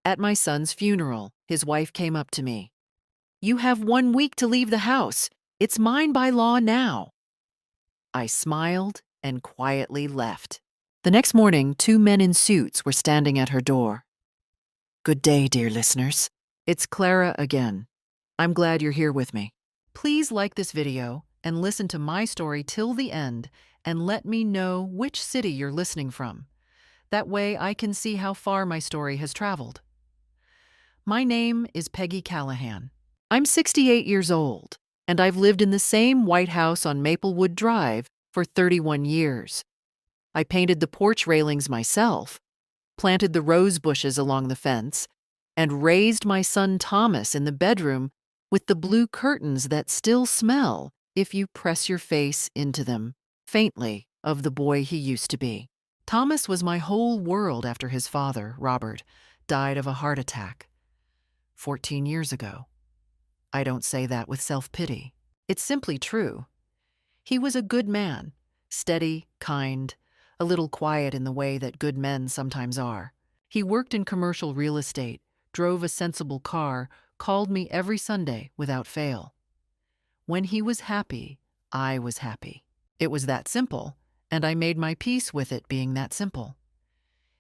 At my son's funeral, his wife came up to me. "You have 1 week to leave the house. It's mine by law now." I smiled and quietly left. The next morning, 2 men in suits were standing at her door. "Good day, dear listeners. It's Clara again. I'm glad you're here with me. Please like this video and listen to my story till the end and let me know which city you're listening from. That way I can see how far my story has traveled. My name is Peggy Callahan. I'm 68 years old, and I've lived in the same White House on Maplewood Drive for 31 years. I painted the porch railings myself, planted the rose bushes along the fence, and raised my son Thomas in the bedroom with the blue curtains that still smell if you press your face into them, faintly, of the boy he used to be. Thomas was my whole world after his father, Robert, died of a heart attack 14 years ago. I don't say that with self-pity. It's simply true. He was a good man, steady, kind, a little quiet in the way that good men sometimes are. He worked in commercial real estate, drove a sensible car, called me every Sunday without fail. When he was happy, I was happy. It was that simple, and I made my peace with it being that simple.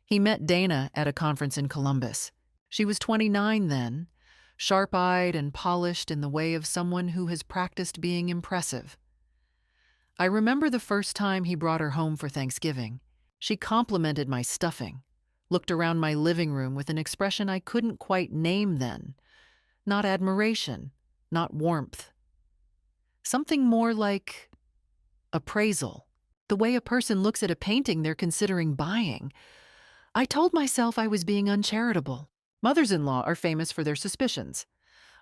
He met Dana at a conference in Columbus. She was 29 then, sharp-eyed and polished in the way of someone who has practiced being impressive. I remember the first time he brought her home for Thanksgiving. She complimented my stuffing, looked around my living room with an expression I couldn't quite name then. Not admiration, not warmth. Something more like appraisal. The way a person looks at a painting they're considering buying. I told myself I was being uncharitable. Mothers-in-law are famous for their suspicions.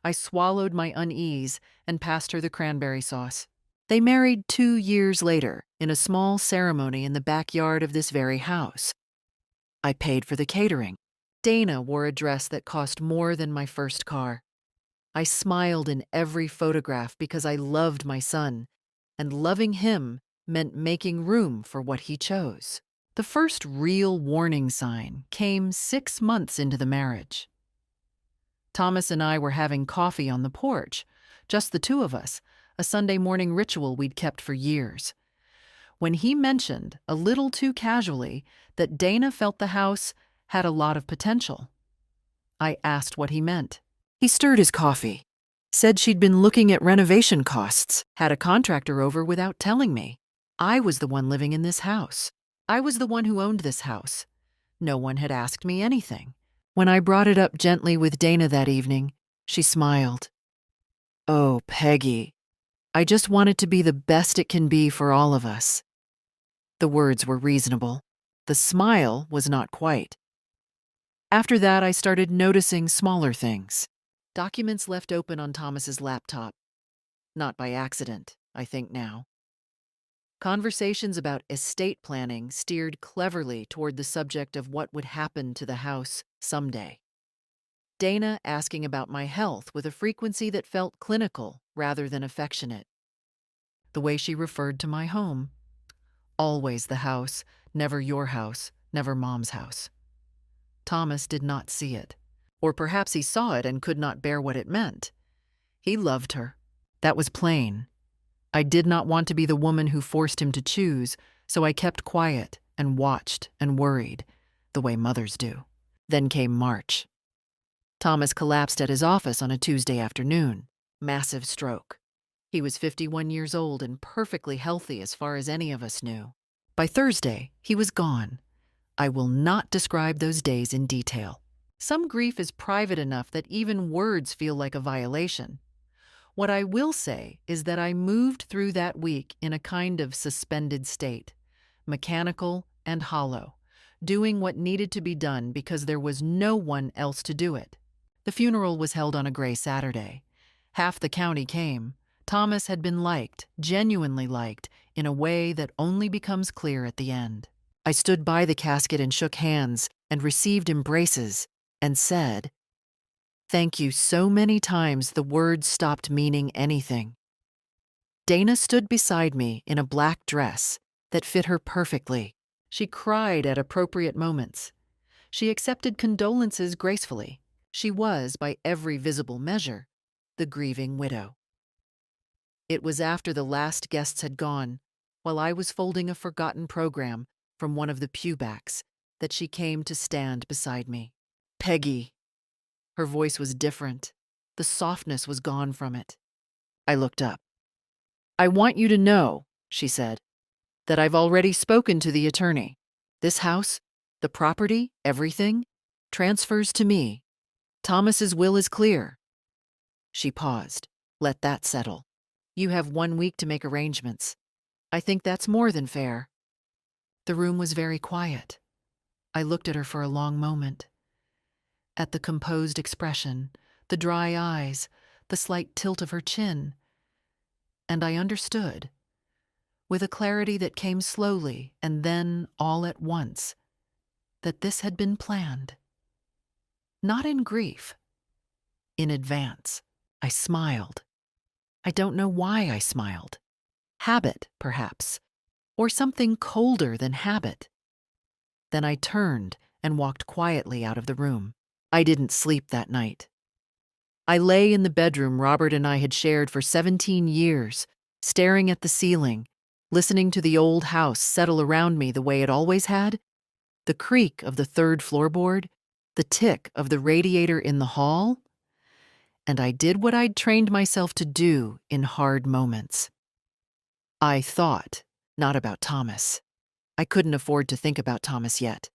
I swallowed my unease and passed her the cranberry sauce. They married 2 years later in a small ceremony in the backyard of this very house. I paid for the catering. Dana wore a dress that cost more than my first car. I smiled in every photograph because I loved my son, and loving him meant making room for what he chose. The first real warning sign came 6 months into the marriage. Thomas and I were having coffee on the porch, just the two of us, a Sunday morning ritual we'd kept for years. When he mentioned, a little too casually, that Dana felt the house had a lot of potential, I asked what he meant. He stirred his coffee, said she'd been looking at renovation costs, had a contractor over without telling me. I was the one living in this house. I was the one who owned this house. No one had asked me anything. When I brought it up gently with Dana that evening, she smiled. "Oh, Peggy, I just want it to be the best it can be for all of us." The words were reasonable. The smile was not quite. After that, I started noticing smaller things. Documents left open on Thomas's laptop. Not by accident, I think now. Conversations about estate planning steered cleverly toward the subject of what would happen to the house someday. Dana asking about my health with a frequency that felt clinical rather than affectionate. The way she referred to my home. Always the house, never your house, never Mom's house. Thomas did not see it. Or perhaps he saw it and could not bear what it meant. He loved her. That was plain. I did not want to be the woman who forced him to choose, so I kept quiet and watched and worried, the way mothers do. Then came March. Thomas collapsed at his office on a Tuesday afternoon. Massive stroke. He was 51 years old and perfectly healthy as far as any of us knew. By Thursday, he was gone. I will not describe those days in detail. Some grief is private enough that even words feel like a violation. What I will say is that I moved through that week in a kind of suspended state, mechanical and hollow, doing what needed to be done because there was no one else to do it. The funeral was held on a gray Saturday. Half the county came. Thomas had been liked, genuinely liked, in a way that only becomes clear at the end. I stood by the casket and shook hands and received embraces and said, "Thank you so many times the words stopped meaning anything." Dana stood beside me in a black dress that fit her perfectly. She cried at appropriate moments. She accepted condolences gracefully. She was, by every visible measure, the grieving widow. It was after the last guests had gone, while I was folding a forgotten program from one of the pewbacks, that she came to stand beside me. "Peggy." Her voice was different. The softness was gone from it. I looked up. "I want you to know," she said, "that I've already spoken to the attorney. This house, the property, everything, transfers to me. Thomas's will is clear." She paused. "Let that settle. You have 1 week to make arrangements. I think that's more than fair." The room was very quiet. I looked at her for a long moment. At the composed expression, the dry eyes, the slight tilt of her chin. And I understood, with a clarity that came slowly and then all at once, that this had been planned. Not in grief, in advance. I smiled. I don't know why I smiled. Habit, perhaps, or something colder than habit. Then I turned and walked quietly out of the room. I didn't sleep that night. I lay in the bedroom Robert and I had shared for 17 years, staring at the ceiling, listening to the old house settle around me the way it always had, the creak of the third floorboard, the tick of the radiator in the hall, and I did what I'd trained myself to do in hard moments. I thought, not about Thomas. I couldn't afford to think about Thomas yet.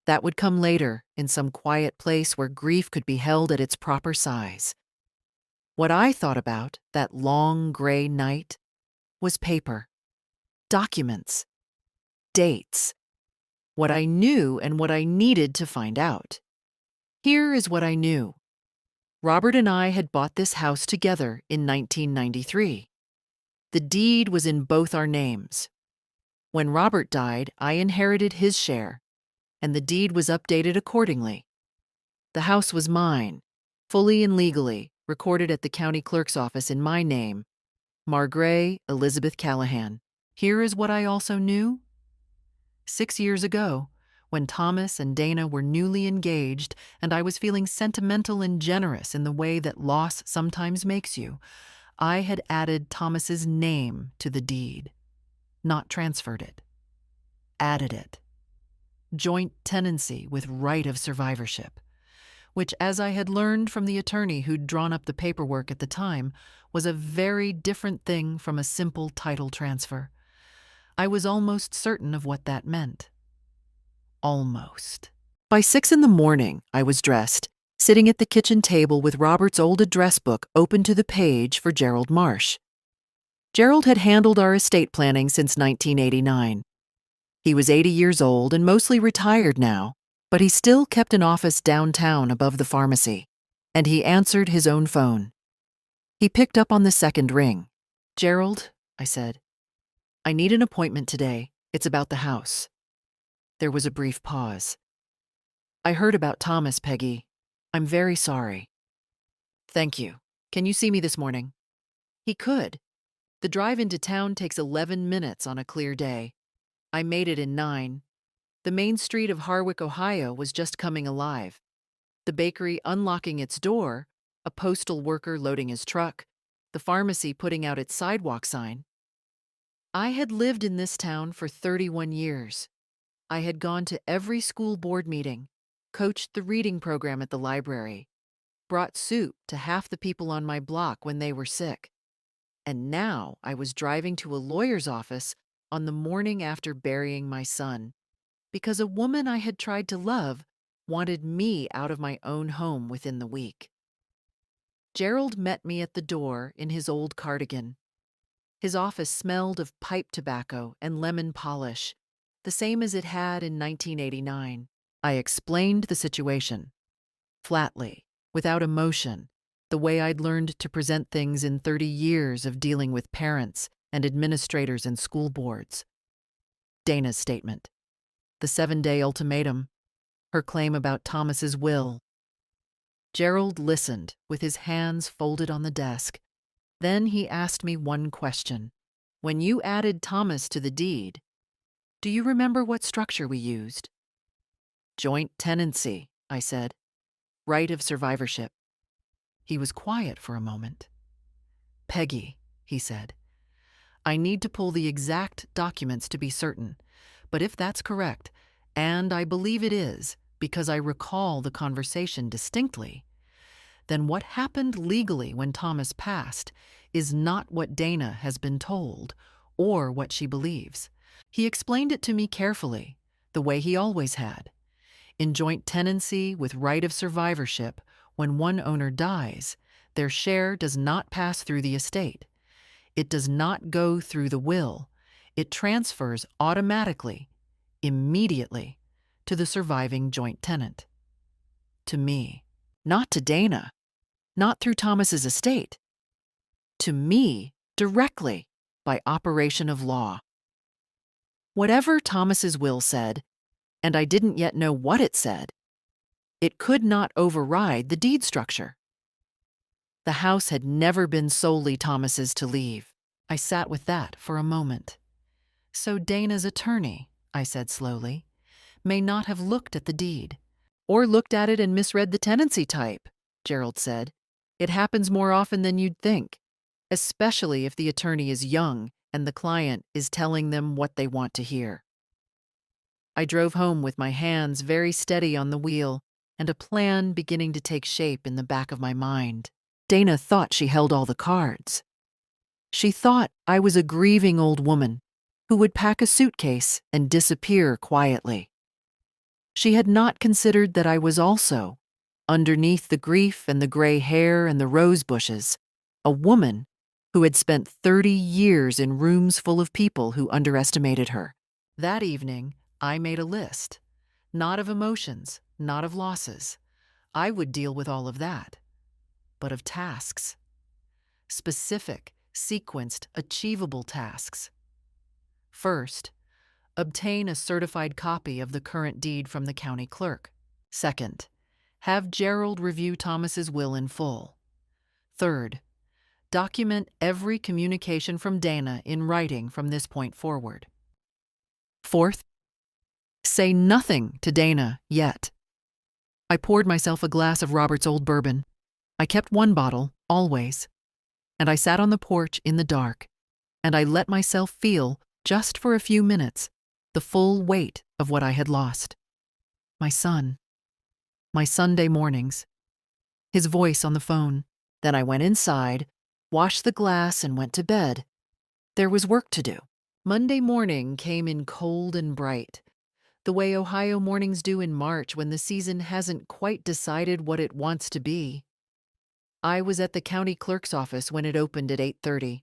That would come later, in some quiet place where grief could be held at its proper size. What I thought about that long gray night was paper, documents, dates, what I knew and what I needed to find out. Here is what I knew. Robert and I had bought this house together in 1993. The deed was in both our names. When Robert died, I inherited his share, and the deed was updated accordingly. The house was mine, fully and legally, recorded at the county clerk's office in my name, Margray Elizabeth Callahan. Here is what I also knew. 6 years ago, when Thomas and Dana were newly engaged and I was feeling sentimental and generous in the way that loss sometimes makes you, I had added Thomas's name to the deed. Not transferred it. Added it. Joint tenancy with right of survivorship, which, as I had learned from the attorney who'd drawn up the paperwork at the time, was a very different thing from a simple title transfer. I was almost certain of what that meant. Almost. By 6 in the morning, I was dressed, sitting at the kitchen table with Robert's old address book open to the page for Gerald Marsh. Gerald had handled our estate planning since 1989. He was 80 years old and mostly retired now, but he still kept an office downtown above the pharmacy, and he answered his own phone. He picked up on the second ring. "Gerald," I said, "I need an appointment today. It's about the house." There was a brief pause. "I heard about Thomas, Peggy. I'm very sorry." "Thank you. Can you see me this morning?" He could. The drive into town takes 11 minutes on a clear day. I made it in 9. The main street of Harwick, Ohio was just coming alive. The bakery unlocking its door, a postal worker loading his truck, the pharmacy putting out its sidewalk sign. I had lived in this town for 31 years. I had gone to every school board meeting, coached the reading program at the library, brought soup to half the people on my block when they were sick. And now I was driving to a lawyer's office on the morning after burying my son, because a woman I had tried to love wanted me out of my own home within the week. Gerald met me at the door in his old cardigan. His office smelled of pipe tobacco and lemon polish, the same as it had in 1989. I explained the situation, flatly, without emotion, the way I'd learned to present things in 30 years of dealing with parents and administrators and school boards. Dana's statement, the 7-day ultimatum, her claim about Thomas's will. Gerald listened with his hands folded on the desk. Then he asked me one question. "When you added Thomas to the deed, do you remember what structure we used?" Joint tenancy, I said. Right of survivorship. He was quiet for a moment. Peggy, he said, I need to pull the exact documents to be certain, but if that's correct, and I believe it is because I recall the conversation distinctly, then what happened legally when Thomas passed is not what Dana has been told or what she believes. He explained it to me carefully, the way he always had. In joint tenancy with right of survivorship, when one owner dies, their share does not pass through the estate. It does not go through the will. It transfers automatically, immediately, to the surviving joint tenant. To me, not to Dana, not through Thomas's estate. To me, directly, by operation of law. Whatever Thomas's will said, and I didn't yet know what it said, it could not override the deed structure. The house had never been solely Thomas's to leave. I sat with that for a moment. So Dana's attorney, I said slowly, may not have looked at the deed. Or looked at it and misread the tenancy type, Gerald said. It happens more often than you'd think, especially if the attorney is young and the client is telling them what they want to hear. I drove home with my hands very steady on the wheel and a plan beginning to take shape in the back of my mind. Dana thought she held all the cards. She thought I was a grieving old woman who would pack a suitcase and disappear quietly. She had not considered that I was also, underneath the grief and the gray hair and the rose bushes, a woman who had spent 30 years in rooms full of people who underestimated her. That evening, I made a list, not of emotions, not of losses. I would deal with all of that, but of tasks. Specific, sequenced, achievable tasks. First, obtain a certified copy of the current deed from the county clerk. Second, have Gerald review Thomas's will in full. Third, document every communication from Dana in writing from this point forward. Fourth, say nothing to Dana yet. I poured myself a glass of Robert's Old Bourbon. I kept one bottle, always. And I sat on the porch in the dark, and I let myself feel, just for a few minutes, the full weight of what I had lost. My son. My Sunday mornings. His voice on the phone. Then I went inside, washed the glass, and went to bed. There was work to do. Monday morning came in cold and bright, the way Ohio mornings do in March when the season hasn't quite decided what it wants to be. I was at the county clerk's office when it opened at 8:30.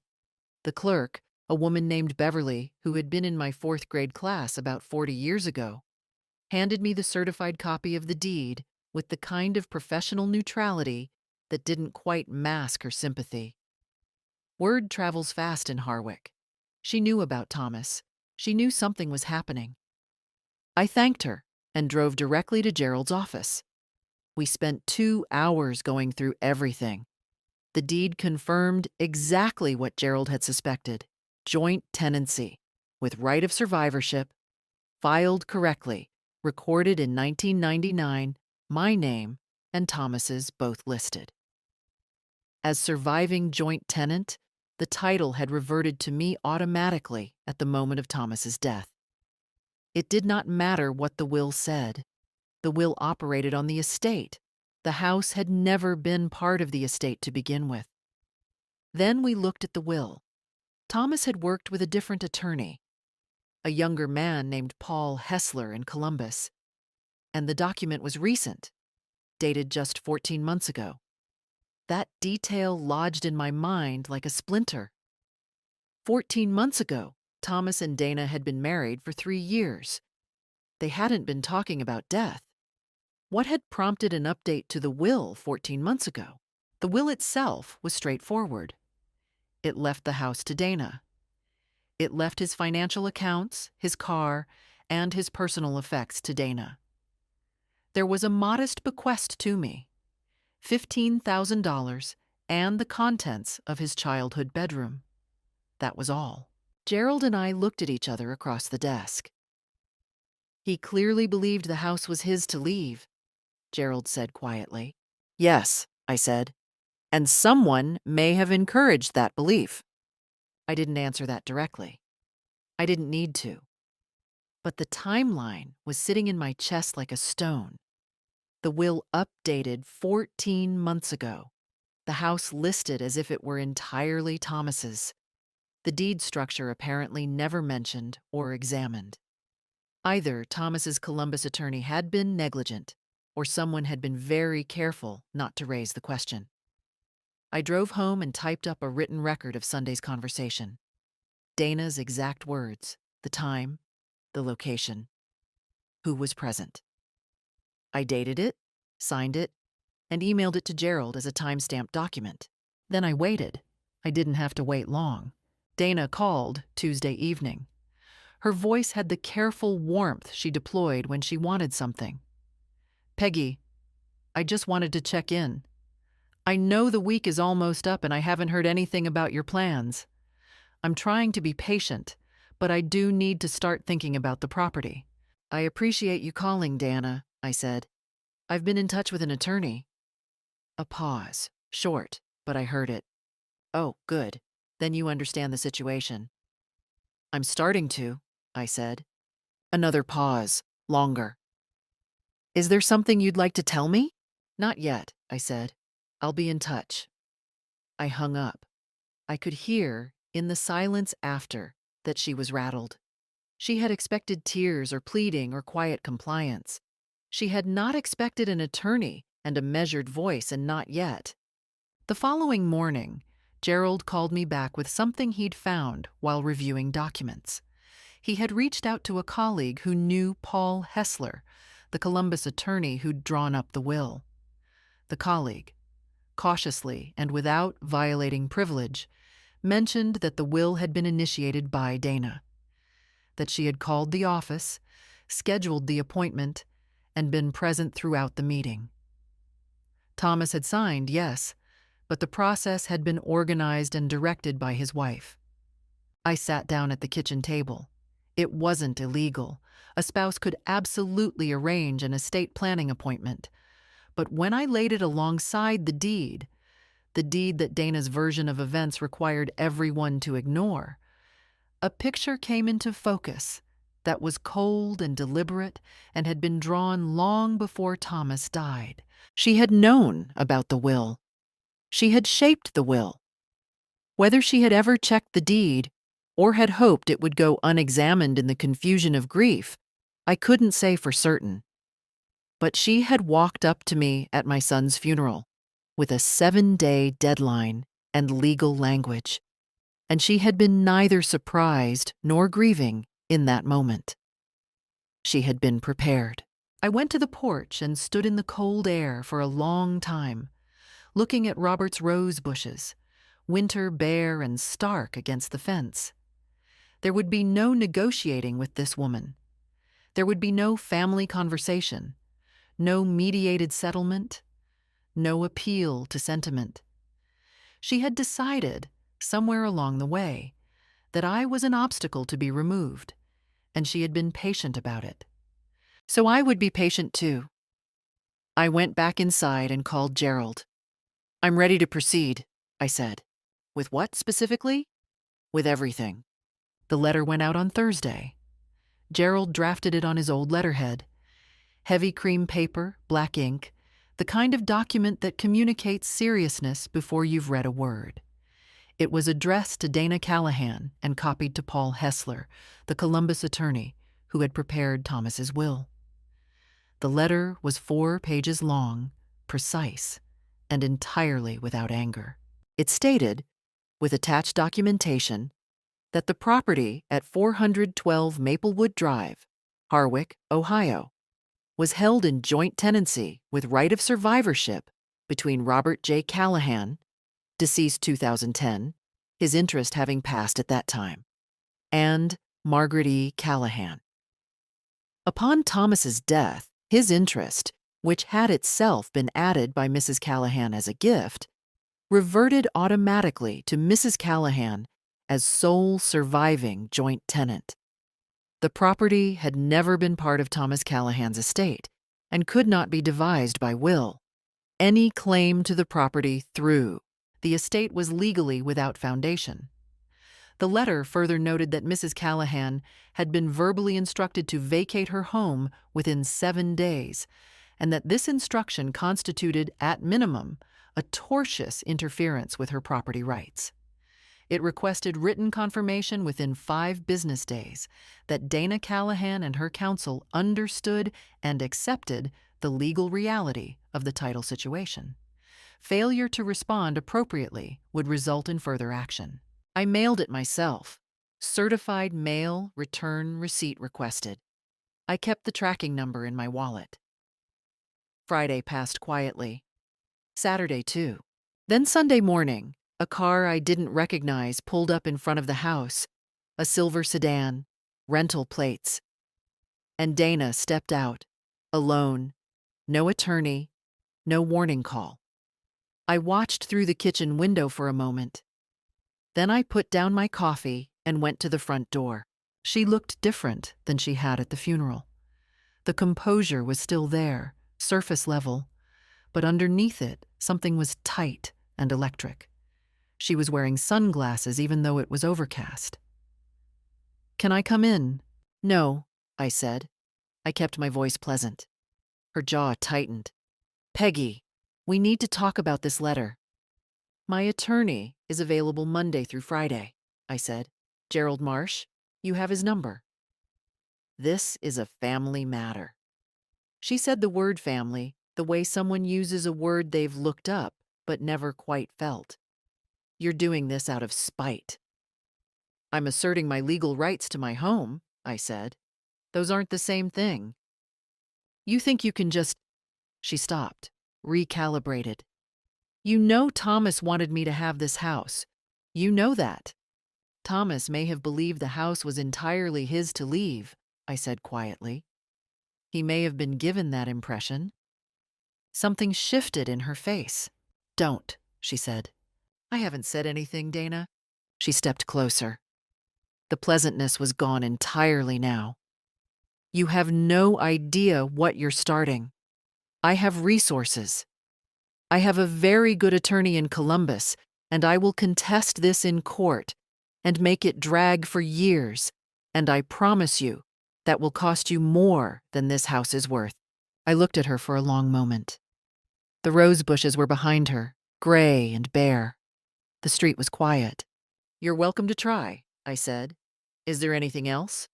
The clerk, a woman named Beverly, who had been in my 4th grade class about 40 years ago, handed me the certified copy of the deed with the kind of professional neutrality that didn't quite mask her sympathy. Word travels fast in Harwick. She knew about Thomas. She knew something was happening. I thanked her and drove directly to Gerald's office. We spent 2 hours going through everything. The deed confirmed exactly what Gerald had suspected: joint tenancy, with right of survivorship, filed correctly, recorded in 1999, my name and Thomas's both listed. As surviving joint tenant, the title had reverted to me automatically at the moment of Thomas's death. It did not matter what the will said. The will operated on the estate. The house had never been part of the estate to begin with. Then we looked at the will. Thomas had worked with a different attorney, a younger man named Paul Hessler in Columbus, and the document was recent, dated just 14 months ago. That detail lodged in my mind like a splinter. 14 months ago, Thomas and Dana had been married for 3 years. They hadn't been talking about death. What had prompted an update to the will 14 months ago? The will itself was straightforward. It left the house to Dana. It left his financial accounts, his car, and his personal effects to Dana. There was a modest bequest to me, $15,000, and the contents of his childhood bedroom. That was all. Gerald and I looked at each other across the desk. He clearly believed the house was his to leave, Gerald said quietly. Yes, I said, and someone may have encouraged that belief. I didn't answer that directly. I didn't need to. But the timeline was sitting in my chest like a stone. The will updated 14 months ago. The house listed as if it were entirely Thomas's. The deed structure apparently never mentioned or examined. Either Thomas's Columbus attorney had been negligent, or someone had been very careful not to raise the question. I drove home and typed up a written record of Sunday's conversation. Dana's exact words, the time, the location, who was present. I dated it, signed it, and emailed it to Gerald as a timestamped document. Then I waited. I didn't have to wait long. Dana called Tuesday evening. Her voice had the careful warmth she deployed when she wanted something. Peggy, I just wanted to check in. I know the week is almost up and I haven't heard anything about your plans. I'm trying to be patient, but I do need to start thinking about the property. I appreciate you calling, Dana, I said. I've been in touch with an attorney. A pause, short, but I heard it. Oh, good. Then you understand the situation. I'm starting to, I said. Another pause, longer. Is there something you'd like to tell me? Not yet, I said. I'll be in touch. I hung up. I could hear, in the silence after, that she was rattled. She had expected tears or pleading or quiet compliance. She had not expected an attorney and a measured voice, and not yet. The following morning, Gerald called me back with something he'd found while reviewing documents. He had reached out to a colleague who knew Paul Hessler, the Columbus attorney who'd drawn up the will. The colleague, cautiously and without violating privilege, mentioned that the will had been initiated by Dana, that she had called the office, scheduled the appointment, and been present throughout the meeting. Thomas had signed, yes, but the process had been organized and directed by his wife. I sat down at the kitchen table. It wasn't illegal. A spouse could absolutely arrange an estate planning appointment. But when I laid it alongside the deed that Dana's version of events required everyone to ignore, a picture came into focus that was cold and deliberate and had been drawn long before Thomas died. She had known about the will. She had shaped the will. Whether she had ever checked the deed or had hoped it would go unexamined in the confusion of grief, I couldn't say for certain. But she had walked up to me at my son's funeral with a 7-day deadline and legal language, and she had been neither surprised nor grieving in that moment. She had been prepared. I went to the porch and stood in the cold air for a long time, looking at Robert's rose bushes, winter bare and stark against the fence. There would be no negotiating with this woman. There would be no family conversation, no mediated settlement, no appeal to sentiment. She had decided, somewhere along the way, that I was an obstacle to be removed, and she had been patient about it. So I would be patient too. I went back inside and called Gerald. I'm ready to proceed, I said. With what specifically? With everything. The letter went out on Thursday. Gerald drafted it on his old letterhead. Heavy cream paper, black ink, the kind of document that communicates seriousness before you've read a word. It was addressed to Dana Callahan and copied to Paul Hessler, the Columbus attorney who had prepared Thomas's will. The letter was 4 pages long, precise, and entirely without anger. It stated, with attached documentation, that the property at 412 Maplewood Drive, Harwick, Ohio, was held in joint tenancy with right of survivorship between Robert J. Callahan, deceased 2010, his interest having passed at that time, and Margaret E. Callahan. Upon Thomas's death, his interest, which had itself been added by Mrs. Callahan as a gift, reverted automatically to Mrs. Callahan as sole surviving joint tenant. The property had never been part of Thomas Callahan's estate and could not be devised by will. Any claim to the property through the estate was legally without foundation. The letter further noted that Mrs. Callahan had been verbally instructed to vacate her home within 7 days, and that this instruction constituted, at minimum, a tortious interference with her property rights. It requested written confirmation within 5 business days that Dana Callahan and her counsel understood and accepted the legal reality of the title situation. Failure to respond appropriately would result in further action. I mailed it myself. Certified mail return receipt requested. I kept the tracking number in my wallet. Friday passed quietly. Saturday, too. Then Sunday morning, a car I didn't recognize pulled up in front of the house, a silver sedan, rental plates. And Dana stepped out, alone, no attorney, no warning call. I watched through the kitchen window for a moment. Then I put down my coffee and went to the front door. She looked different than she had at the funeral. The composure was still there, surface level, but underneath it, something was tight and electric. She was wearing sunglasses even though it was overcast. "Can I come in?" "No," I said. I kept my voice pleasant. Her jaw tightened. "Peggy, we need to talk about this letter." "My attorney is available Monday through Friday," I said. "Gerald Marsh, you have his number." This is a family matter. She said the word family the way someone uses a word they've looked up but never quite felt. "You're doing this out of spite." "I'm asserting my legal rights to my home," I said. "Those aren't the same thing." "You think you can just—" She stopped, recalibrated. "You know Thomas wanted me to have this house. You know that." "Thomas may have believed the house was entirely his to leave," I said quietly. "He may have been given that impression." Something shifted in her face. "Don't," she said. "I haven't said anything, Dana." She stepped closer. The pleasantness was gone entirely now. "You have no idea what you're starting. I have resources. I have a very good attorney in Columbus, and I will contest this in court and make it drag for years, and I promise you that will cost you more than this house is worth." I looked at her for a long moment. The rose bushes were behind her, gray and bare. The street was quiet. "You're welcome to try," I said. "Is there anything else?"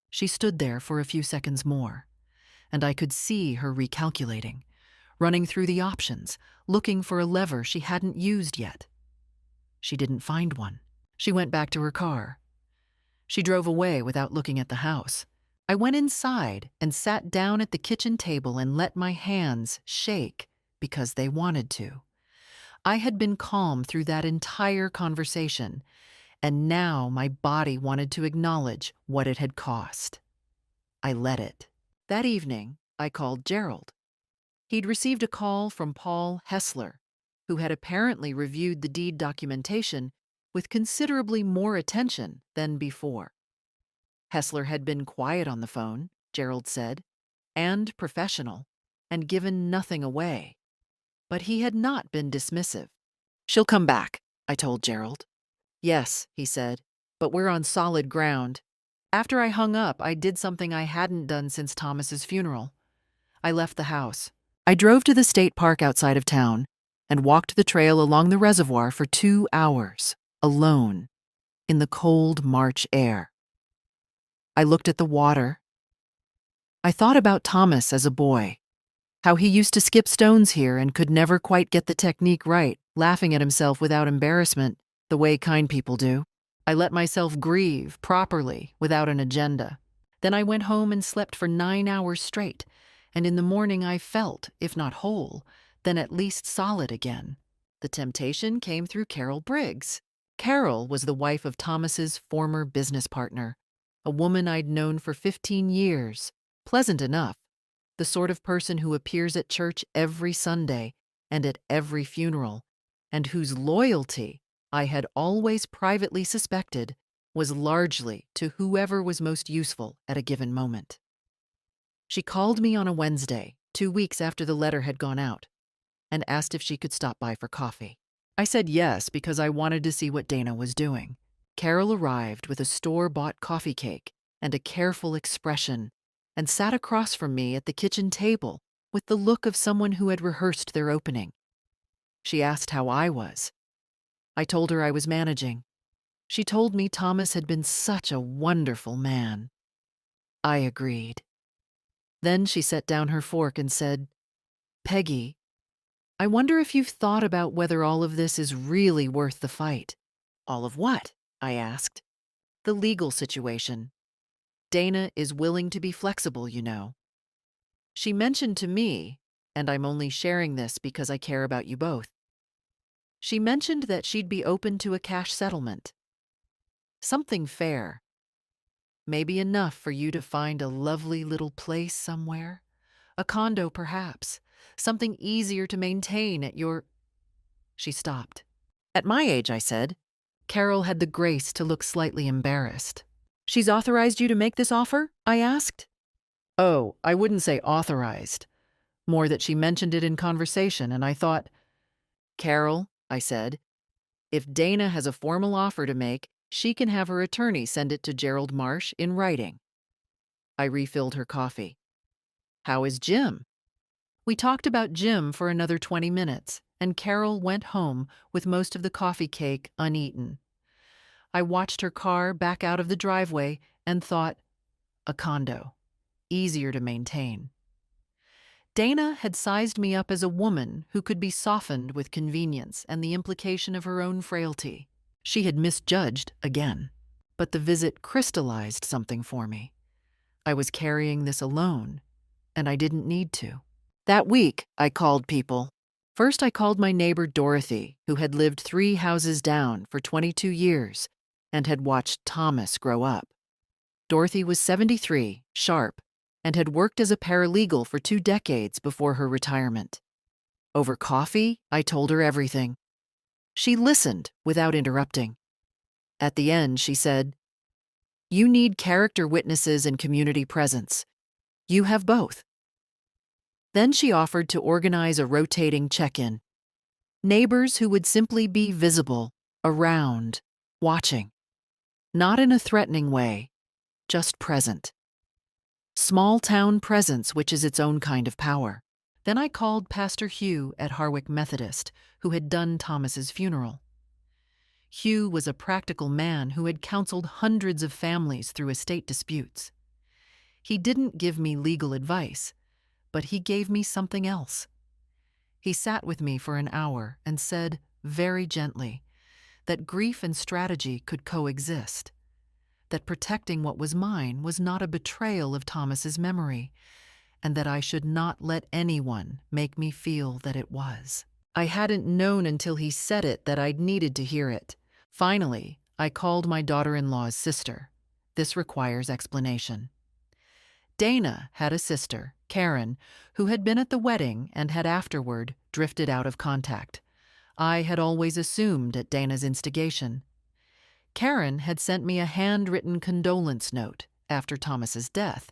She stood there for a few seconds more, and I could see her recalculating, running through the options, looking for a lever she hadn't used yet. She didn't find one. She went back to her car. She drove away without looking at the house. I went inside and sat down at the kitchen table and let my hands shake because they wanted to. I had been calm through that entire conversation, and now my body wanted to acknowledge what it had cost. I let it. That evening, I called Gerald. He'd received a call from Paul Hessler, who had apparently reviewed the deed documentation with considerably more attention than before. Hessler had been quiet on the phone, Gerald said, and professional, and given nothing away. But he had not been dismissive. "She'll come back," I told Gerald. "Yes," he said, "but we're on solid ground." After I hung up, I did something I hadn't done since Thomas's funeral. I left the house. I drove to the state park outside of town and walked the trail along the reservoir for 2 hours, alone, in the cold March air. I looked at the water. I thought about Thomas as a boy, how he used to skip stones here and could never quite get the technique right, laughing at himself without embarrassment, the way kind people do. I let myself grieve properly, without an agenda. Then I went home and slept for 9 hours straight, and in the morning I felt, if not whole, then at least solid again. The temptation came through Carol Briggs. Carol was the wife of Thomas's former business partner, a woman I'd known for 15 years, pleasant enough, the sort of person who appears at church every Sunday and at every funeral, and whose loyalty I had always privately suspected was largely to whoever was most useful at a given moment. She called me on a Wednesday, 2 weeks after the letter had gone out, and asked if she could stop by for coffee. I said yes because I wanted to see what Dana was doing. Carol arrived with a store-bought coffee cake and a careful expression and sat across from me at the kitchen table with the look of someone who had rehearsed their opening. She asked how I was. I told her I was managing. She told me Thomas had been such a wonderful man. I agreed. Then she set down her fork and said, "Peggy, I wonder if you've thought about whether all of this is really worth the fight." "All of what?" I asked. "The legal situation. Dana is willing to be flexible, you know. She mentioned to me, and I'm only sharing this because I care about you both. She mentioned that she'd be open to a cash settlement. Something fair. Maybe enough for you to find a lovely little place somewhere. A condo, perhaps. Something easier to maintain at your—" She stopped. "At my age," I said. Carol had the grace to look slightly embarrassed. "She's authorized you to make this offer?" I asked. "Oh, I wouldn't say authorized. More that she mentioned it in conversation, and I thought—" "Carol," I said, "if Dana has a formal offer to make, she can have her attorney send it to Gerald Marsh in writing." I refilled her coffee. "How is Jim?" We talked about Jim for another 20 minutes, and Carol went home with most of the coffee cake uneaten. I watched her car back out of the driveway and thought, a condo, easier to maintain. Dana had sized me up as a woman who could be softened with convenience and the implication of her own frailty. She had misjudged again, but the visit crystallized something for me. I was carrying this alone, and I didn't need to. That week, I called people. First, I called my neighbor Dorothy, who had lived 3 houses down for 22 years and had watched Thomas grow up. Dorothy was 73, sharp, and had worked as a paralegal for 2 decades before her retirement. Over coffee, I told her everything. She listened without interrupting. At the end, she said, "You need character witnesses and community presence. You have both." Then she offered to organize a rotating check-in. Neighbors who would simply be visible, around, watching. Not in a threatening way, just present. Small-town presence, which is its own kind of power. Then I called Pastor Hugh at Harwick Methodist, who had done Thomas's funeral. Hugh was a practical man who had counseled hundreds of families through estate disputes. He didn't give me legal advice, but he gave me something else. He sat with me for an hour and said, very gently, that grief and strategy could coexist, that protecting what was mine was not a betrayal of Thomas's memory, and that I should not let anyone make me feel that it was. I hadn't known until he said it that I'd needed to hear it. Finally, I called my daughter-in-law's sister. This requires explanation. Dana had a sister, Karen, who had been at the wedding and had afterward drifted out of contact. I had always assumed at Dana's instigation. Karen had sent me a handwritten condolence note after Thomas's death,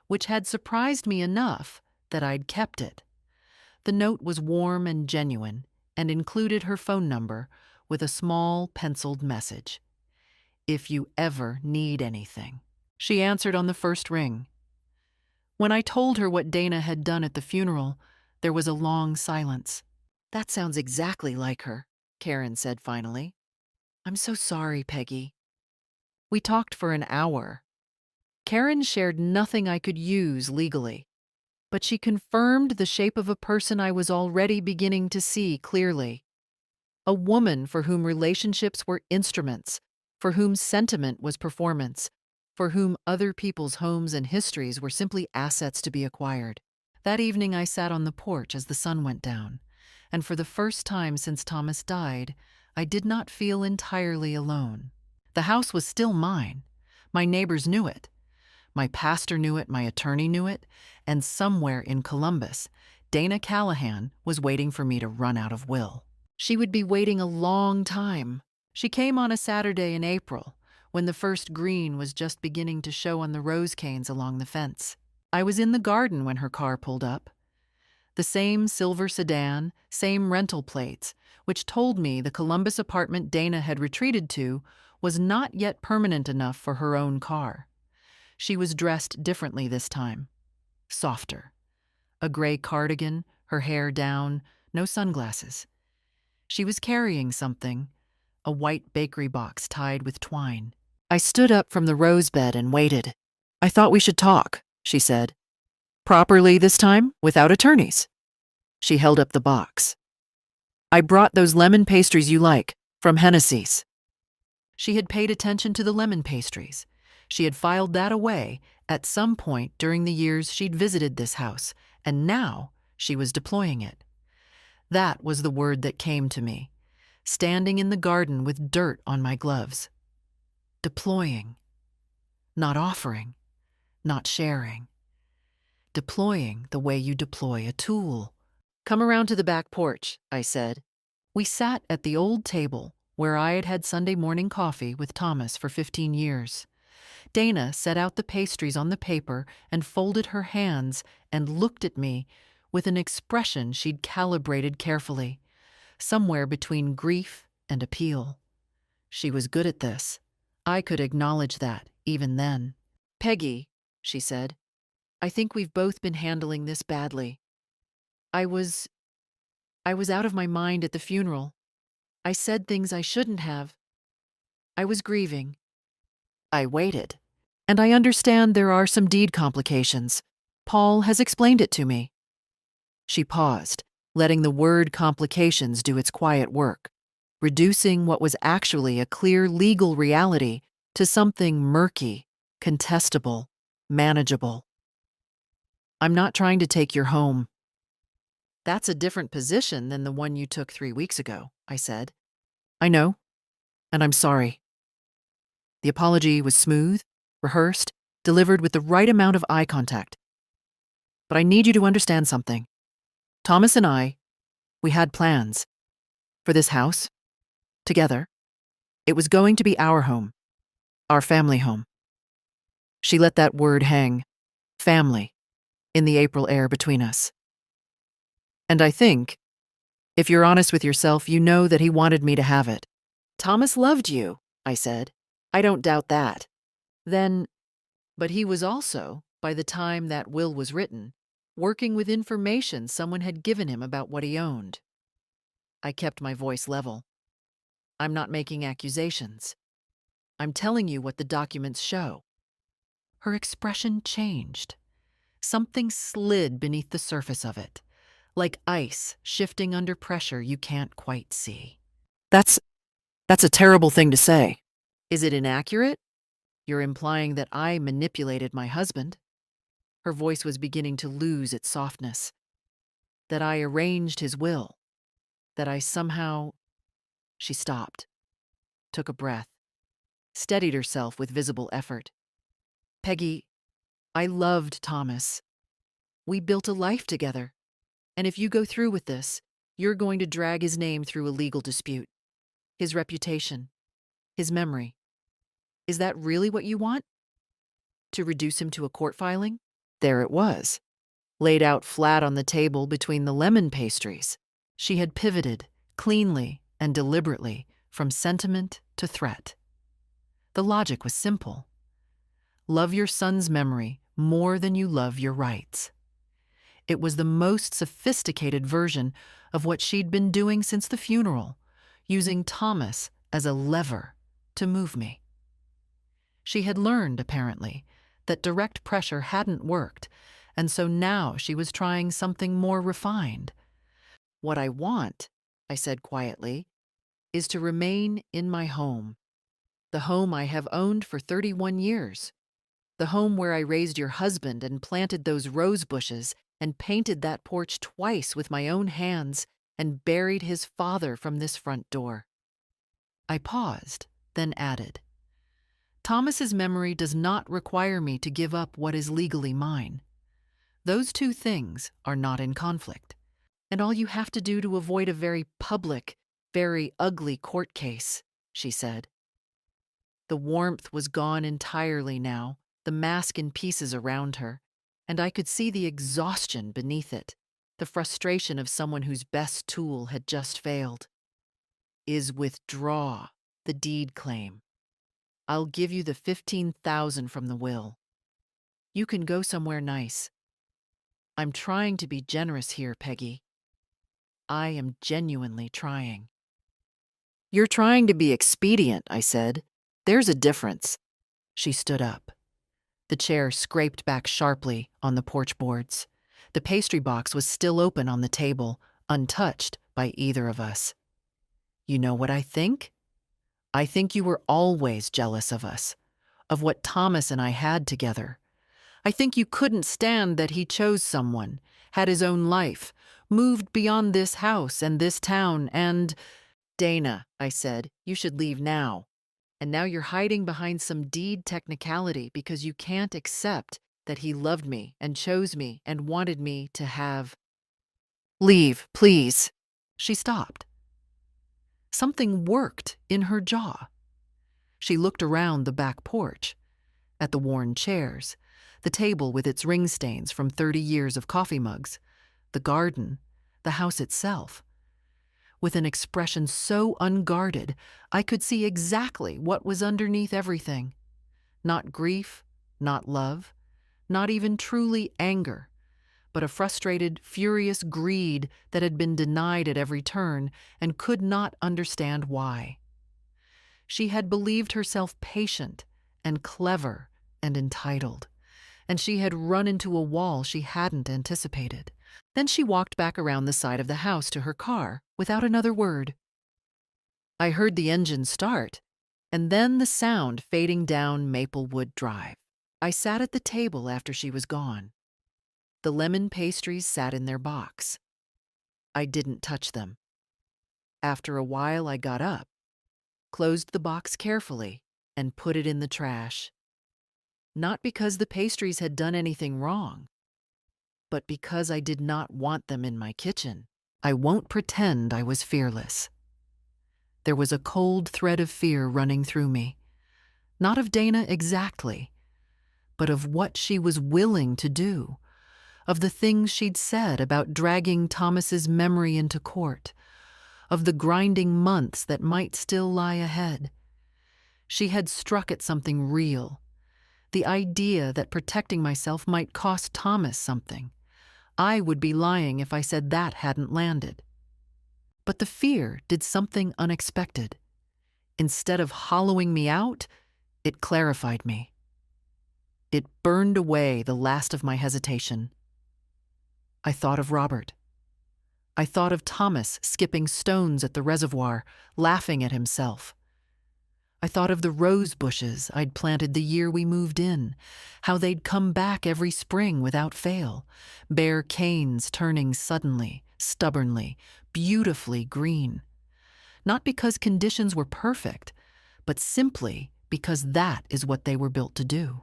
which had surprised me enough that I'd kept it. The note was warm and genuine and included her phone number with a small penciled message. "If you ever need anything." She answered on the first ring. When I told her what Dana had done at the funeral, there was a long silence. "That sounds exactly like her," Karen said finally. "I'm so sorry, Peggy." We talked for an hour. Karen shared nothing I could use legally, but she confirmed the shape of a person I was already beginning to see clearly. A woman for whom relationships were instruments, for whom sentiment was performance, for whom other people's homes and histories were simply assets to be acquired. That evening I sat on the porch as the sun went down, and for the first time since Thomas died, I did not feel entirely alone. The house was still mine. My neighbors knew it. My pastor knew it, my attorney knew it, and somewhere in Columbus, Dana Callahan was waiting for me to run out of will. She would be waiting a long time. She came on a Saturday in April, when the first green was just beginning to show on the rose canes along the fence. I was in the garden when her car pulled up. The same silver sedan, same rental plates, which told me the Columbus apartment Dana had retreated to was not yet permanent enough for her own car. She was dressed differently this time. Softer. A gray cardigan, her hair down, no sunglasses. She was carrying something, a white bakery box tied with twine. I stood up from the rose bed and waited. "I thought we should talk," she said. "Properly this time, without attorneys." She held up the box. "I brought those lemon pastries you like, from Hennessy's." She had paid attention to the lemon pastries. She had filed that away at some point during the years she'd visited this house, and now she was deploying it. That was the word that came to me, standing in the garden with dirt on my gloves. Deploying. Not offering. Not sharing. Deploying the way you deploy a tool. "Come around to the back porch," I said. We sat at the old table where I had had Sunday morning coffee with Thomas for 15 years. Dana set out the pastries on the paper and folded her hands and looked at me with an expression she'd calibrated carefully, somewhere between grief and appeal. She was good at this. I could acknowledge that, even then. "Peggy," she said, "I think we've both been handling this badly. I was out of my mind at the funeral. I said things I shouldn't have. I was grieving." I waited. "And I understand there are some deed complications. Paul has explained it to me." She paused, letting the word complications do its quiet work, reducing what was actually a clear legal reality to something murky, contestable, manageable. "I'm not trying to take your home." "That's a different position than the one you took 3 weeks ago," I said. "I know, and I'm sorry." The apology was smooth, rehearsed, delivered with the right amount of eye contact. "But I need you to understand something. Thomas and I, we had plans. For this house. Together. It was going to be our home. Our family home." She let that word hang. Family. In the April air between us. "And I think, if you're honest with yourself, you know that he wanted me to have it." "Thomas loved you," I said. "I don't doubt that." Then, but he was also, by the time that will was written, working with information someone had given him about what he owned. I kept my voice level. "I'm not making accusations. I'm telling you what the documents show." Her expression changed. Something slid beneath the surface of it, like ice shifting under pressure you can't quite see. That's a terrible thing to say." "Is it inaccurate? You're implying that I manipulated my husband." Her voice was beginning to lose its softness. "That I arranged his will. That I somehow—" She stopped, took a breath, steadied herself with visible effort. "Peggy, I loved Thomas. We built a life together. And if you go through with this, you're going to drag his name through a legal dispute. His reputation. His memory. Is that really what you want? To reduce him to a court filing?" There it was, laid out flat on the table between the lemon pastries. She had pivoted, cleanly and deliberately, from sentiment to threat. The logic was simple. Love your son's memory more than you love your rights. It was the most sophisticated version of what she'd been doing since the funeral, using Thomas as a lever to move me. She had learned, apparently, that direct pressure hadn't worked, and so now she was trying something more refined. "What I want," I said quietly, "is to remain in my home. The home I have owned for 31 years. The home where I raised your husband and planted those rose bushes and painted that porch twice with my own hands and buried his father from this front door." I paused, then added, "Thomas's memory does not require me to give up what is legally mine. Those two things are not in conflict, and all you have to do to avoid a very public, very ugly court case," she said, The warmth was gone entirely now, the mask in pieces around her, and I could see the exhaustion beneath it, the frustration of someone whose best tool had just failed. Is withdraw the deed claim. I'll give you the 15,000 from the will. You can go somewhere nice. I'm trying to be generous here, Peggy. I am genuinely trying. You're trying to be expedient, I said. There's a difference. She stood up. The chair scraped back sharply on the porch boards. The pastry box was still open on the table, untouched by either of us. You know what I think? I think you were always jealous of us, of what Thomas and I had together. I think you couldn't stand that he chose someone, had his own life, moved beyond this house and this town, and— Dana, I said, you should leave now. And now you're hiding behind some deed technicality because you can't accept that he loved me and chose me and wanted me to have— Leave, please. She stopped. Something worked in her jaw. She looked around the back porch, at the worn chairs, the table with its ring stains from 30 years of coffee mugs, the garden, the house itself. With an expression so unguarded, I could see exactly what was underneath everything. Not grief, not love, not even truly anger, but a frustrated, furious greed that had been denied at every turn and could not understand why. She had believed herself patient and clever and entitled, and she had run into a wall she hadn't anticipated. Then she walked back around the side of the house to her car without another word. I heard the engine start, and then the sound fading down Maplewood Drive. I sat at the table after she was gone. The lemon pastries sat in their box. I didn't touch them. After a while, I got up, closed the box carefully, and put it in the trash. Not because the pastries had done anything wrong, but because I did not want them in my kitchen. I won't pretend I was fearless. There was a cold thread of fear running through me, not of Dana exactly, but of what she was willing to do, of the things she'd said about dragging Thomas's memory into court, of the grinding months that might still lie ahead. She had struck at something real, the idea that protecting myself might cost Thomas something. I would be lying if I said that hadn't landed. But the fear did something unexpected. Instead of hollowing me out, it clarified me. It burned away the last of my hesitation. I thought of Robert. I thought of Thomas skipping stones at the reservoir, laughing at himself. I thought of the rose bushes I'd planted the year we moved in, how they'd come back every spring without fail, bare canes turning suddenly, stubbornly, beautifully green. Not because conditions were perfect, but simply because that is what they were built to do.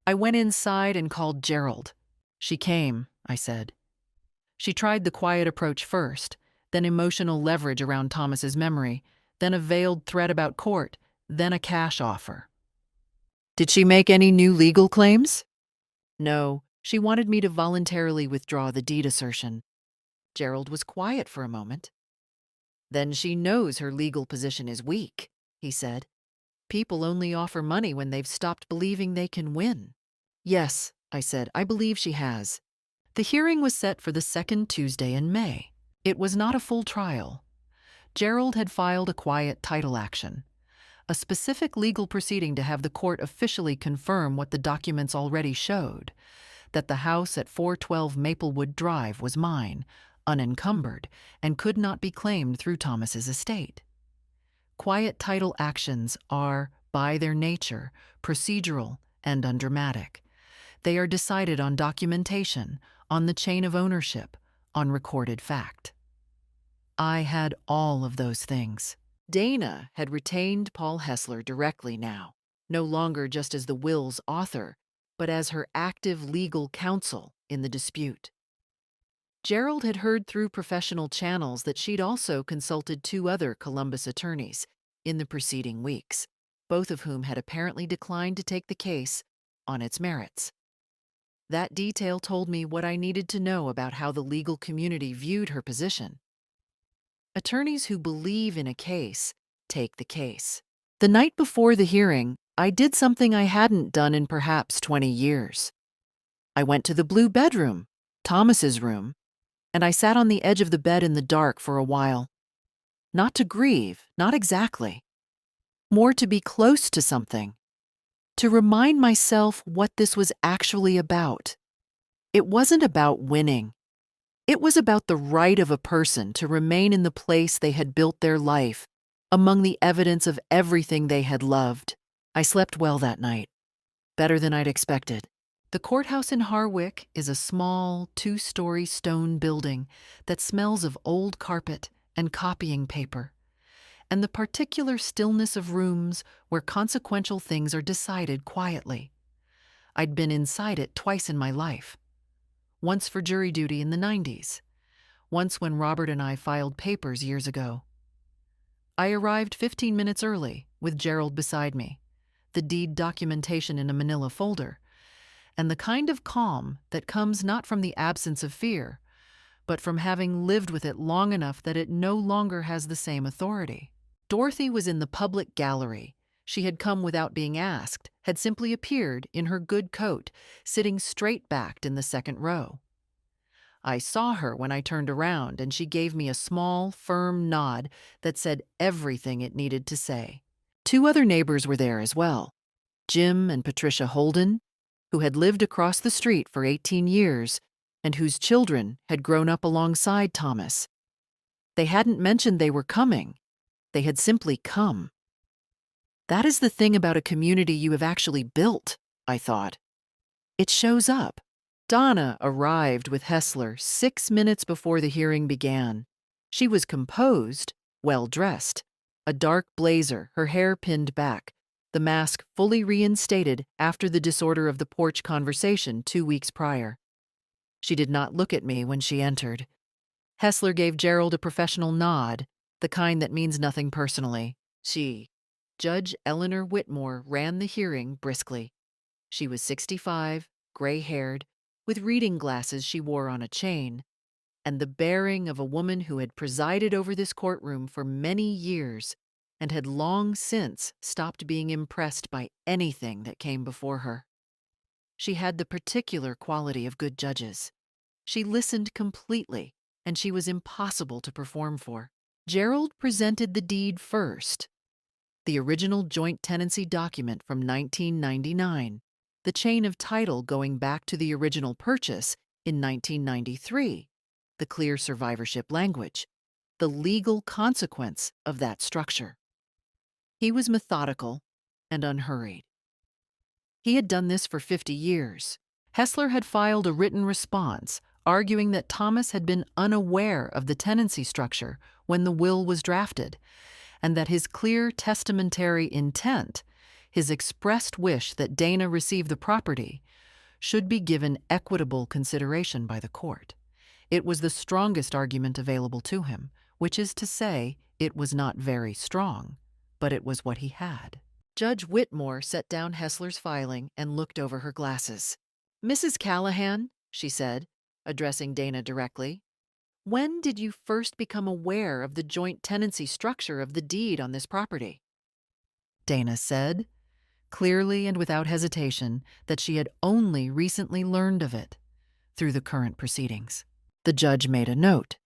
I went inside and called Gerald. She came, I said. She tried the quiet approach first, then emotional leverage around Thomas's memory, then a veiled threat about court, then a cash offer. Did she make any new legal claims? No, she wanted me to voluntarily withdraw the deed assertion. Gerald was quiet for a moment. Then she knows her legal position is weak, he said. People only offer money when they've stopped believing they can win. Yes, I said, I believe she has. The hearing was set for the second Tuesday in May. It was not a full trial. Gerald had filed a quiet title action, a specific legal proceeding to have the court officially confirm what the documents already showed, that the house at 412 Maplewood Drive was mine, unencumbered, and could not be claimed through Thomas's estate. Quiet title actions are, by their nature, procedural and undramatic. They are decided on documentation, on the chain of ownership, on recorded fact. I had all of those things. Dana had retained Paul Hessler directly now, no longer just as the will's author, but as her active legal counsel in the dispute. Gerald had heard through professional channels that she'd also consulted 2 other Columbus attorneys in the preceding weeks. both of whom had apparently declined to take the case on its merits. That detail told me what I needed to know about how the legal community viewed her position. Attorneys who believe in a case take the case. The night before the hearing, I did something I hadn't done in perhaps 20 years. I went to the blue bedroom, Thomas's room, and I sat on the edge of the bed in the dark for a while. Not to grieve, not exactly. More to be close to something. To remind myself what this was actually about. It wasn't about winning. It was about the right of a person to remain in the place they had built their life, among the evidence of everything they had loved. I slept well that night, better than I'd expected. The courthouse in Harwick is a small, 2-story stone building that smells of old carpet and copying paper, and the particular stillness of rooms where consequential things are decided quietly. I'd been inside it twice in my life. Once for jury duty in the 90s, once when Robert and I filed papers years ago. I arrived 15 minutes early, with Gerald beside me, the deed documentation in a manila folder, and the kind of calm that comes not from the absence of fear, but from having lived with it long enough that it no longer has the same authority. Dorothy was in the public gallery. She had come without being asked, had simply appeared in her good coat, sitting straight-backed in the second row. I saw her when I turned around, and she gave me a small, firm nod that said everything it needed to say. 2 other neighbors were there as well, Jim and Patricia Holden, who had lived across the street for 18 years and whose children had grown up alongside Thomas. They hadn't mentioned they were coming. They had simply come. That is the thing about a community you have actually built, I thought. It shows up. Donna arrived with Hessler 6 minutes before the hearing began. She was composed, well-dressed, a dark blazer, her hair pinned back, the mask fully reinstated after the disorder of the porch conversation 2 weeks prior. She did not look at me when she entered. Hessler gave Gerald a professional nod, the kind that means nothing personally. Judge Eleanor Whitmore ran the hearing briskly. She was 65, gray-haired, with reading glasses she wore on a chain, and the bearing of a woman who had presided over this courtroom for many years and had long since stopped being impressed by anything that came before her. She had the particular quality of good judges. She listened completely, and she was impossible to perform for. Gerald presented the deed first, the original joint tenancy document from 1999, the chain of title going back to the original purchase in 1993, the clear survivorship language, the legal consequence of that structure. He was methodical and unhurried. He had done this for 50 years. Hessler had filed a written response arguing that Thomas had been unaware of the tenancy structure when the will was drafted, and that his clear testamentary intent, his expressed wish that Dana receive the property, should be given equitable consideration by the court. It was the strongest argument available to him, which is to say, it was not very strong, but it was what he had. Judge Whitmore set down Hessler's filing and looked over her glasses. "Mrs. Callahan," she said, addressing Dana directly, "when did you first become aware of the joint tenancy structure of the deed on this property?" Dana said, clearly and without hesitation, that she had only recently learned of it through the current proceedings. The judge made a note.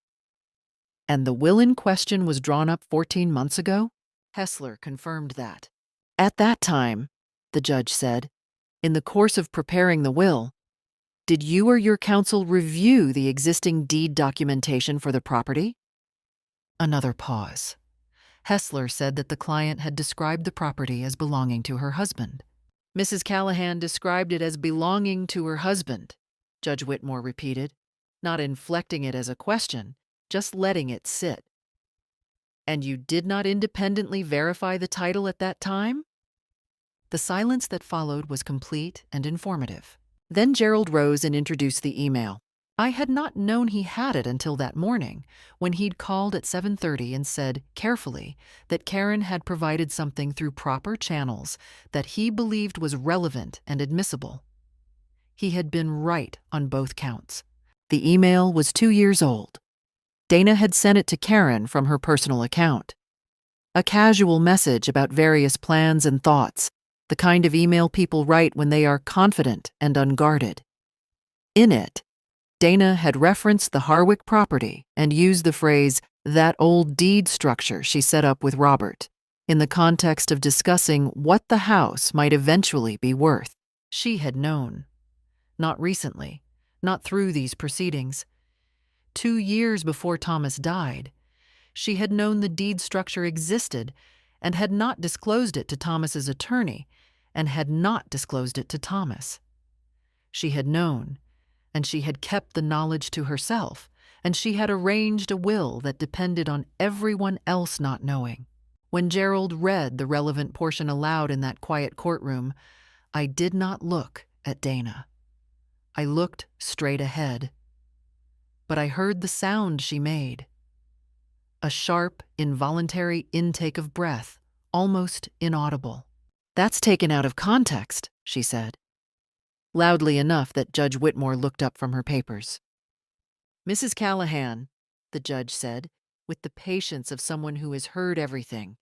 "And the will in question was drawn up 14 months ago?" Hessler confirmed that. "At that time," the judge said, "in the course of preparing the will, did you or your counsel review the existing deed documentation for the property?" Another pause. Hessler said that the client had described the property as belonging to her husband. "Mrs. Callahan described it as belonging to her husband," Judge Whitmore repeated, not inflecting it as a question, just letting it sit. "And you did not independently verify the title at that time?" The silence that followed was complete and informative. Then Gerald rose and introduced the email. I had not known he had it until that morning, when he'd called at 7:30 and said, carefully, that Karen had provided something through proper channels that he believed was relevant and admissible. He had been right on both counts. The email was 2 years old. Dana had sent it to Karen from her personal account. A casual message about various plans and thoughts, the kind of email people write when they are confident and unguarded. In it, Dana had referenced the Harwick property and used the phrase, "that old deed structure she set up with Robert," in the context of discussing what the house might eventually be worth. She had known. Not recently, not through these proceedings. 2 years before Thomas died, she had known the deed structure existed and had not disclosed it to Thomas's attorney and had not disclosed it to Thomas. She had known, and she had kept the knowledge to herself, and she had arranged a will that depended on everyone else not knowing. When Gerald read the relevant portion aloud in that quiet courtroom, I did not look at Dana. I looked straight ahead. But I heard the sound she made. A sharp, involuntary intake of breath, almost inaudible. "That's taken out of context," she said, loudly enough that Judge Whitmore looked up from her papers. "Mrs. Callahan," the judge said, with the patience of someone who has heard everything,